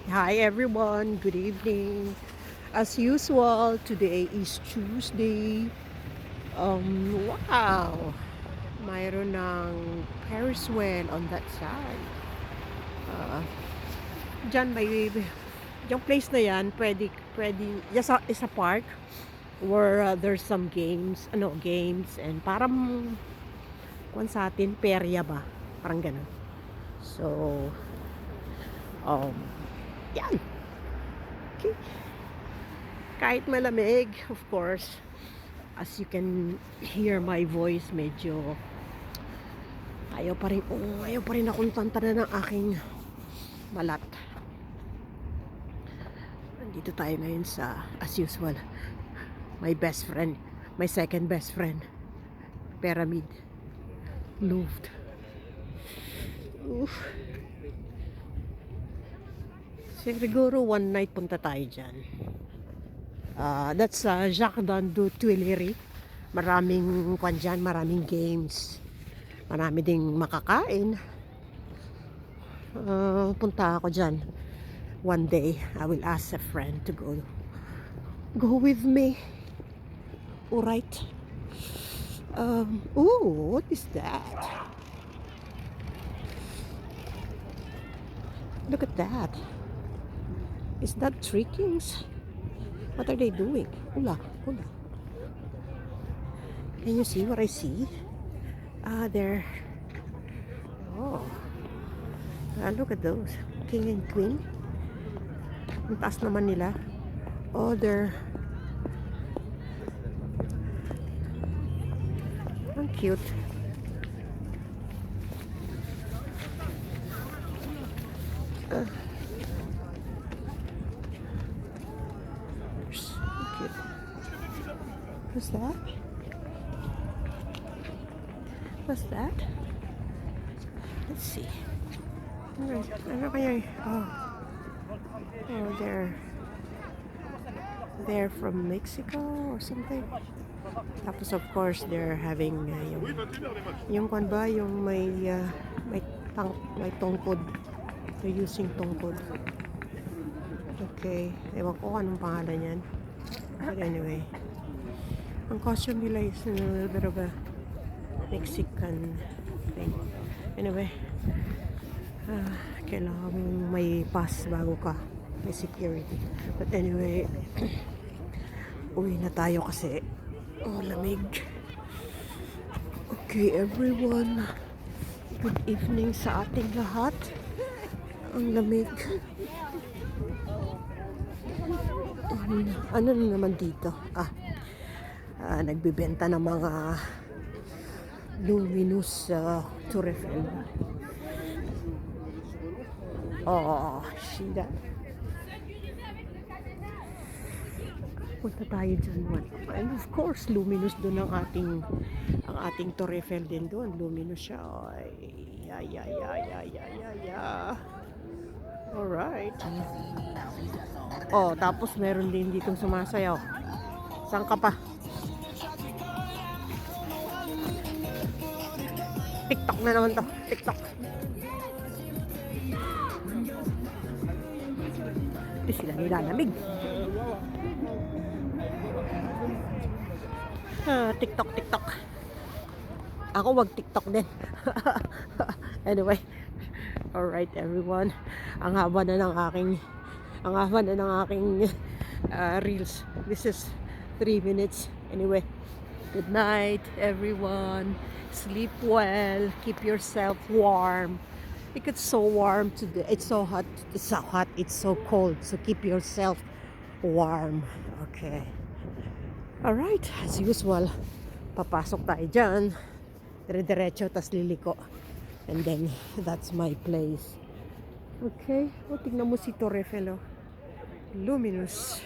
Hi everyone, good evening. As usual, today is Tuesday. Wow! Mayroon ng Ferris wheel on that side. Uh, Diyan may yung place na yan, pwede, is a park where there's some games and parang kung sa atin perya ba, parang ganun. So, um, yan. Okay. Kahit malamig, of course, as you can hear my voice, medyo ayaw pa rin akong tantanan ng aking balat. Nandito tayo ngayon sa, as usual, my best friend, my second best friend, Pyramid, Louvre. Oof. Siguro one night punta tayo dyan. That's Jardin du Tuileries. Maraming kwan dyan, maraming games. Marami ding makakain. Punta ako dyan. One day, I will ask a friend to go with me. Alright. What is that? Look at that. Is that Three Kings? What are they doing? Hula. Can you see what I see? There. Oh. Look at those. King and Queen. Ang taas naman nila. Oh, they're... Ang cute. Cute. What's that? What's that? Let's see. Ano kaya? Oh, they're from Mexico or something. Tapos of course they're having yung kwan ba, yung may tungkod. They're using tungkod. Okay, ewan ko anong pangalan yan. But anyway, ang costume nila is a little bit of a Mexican thing. Anyway, kailangan mong may pass bago ka. May security. But anyway, uwi na tayo kasi lamig. Okay, everyone. Good evening sa ating lahat. Ang lamig. Ano na naman dito? Nagbibenta ng mga luminous Tour Eiffel. Oh, see that? Punta tayo dyan. And of course, luminous doon ang ating Tour Eiffel din doon. Luminous siya. Alright. Oh, tapos meron din dito sumasayaw. Saan ka pa? TikTok na naman to. TikTok. Ito sila nilalamig. TikTok. Ako wag TikTok din. Anyway. Alright everyone. Ang haba na ng aking reels. This is 3 minutes. Anyway. Good night everyone. Sleep well. Keep yourself warm. It's so warm today. It's so hot. It's so cold. So keep yourself warm. Okay. Alright. As usual. Papasok tayo dyan. Dire-diretso. Tas liliko. And then, that's my place. Okay. O, tignan mo si Torre Fellow. Luminous.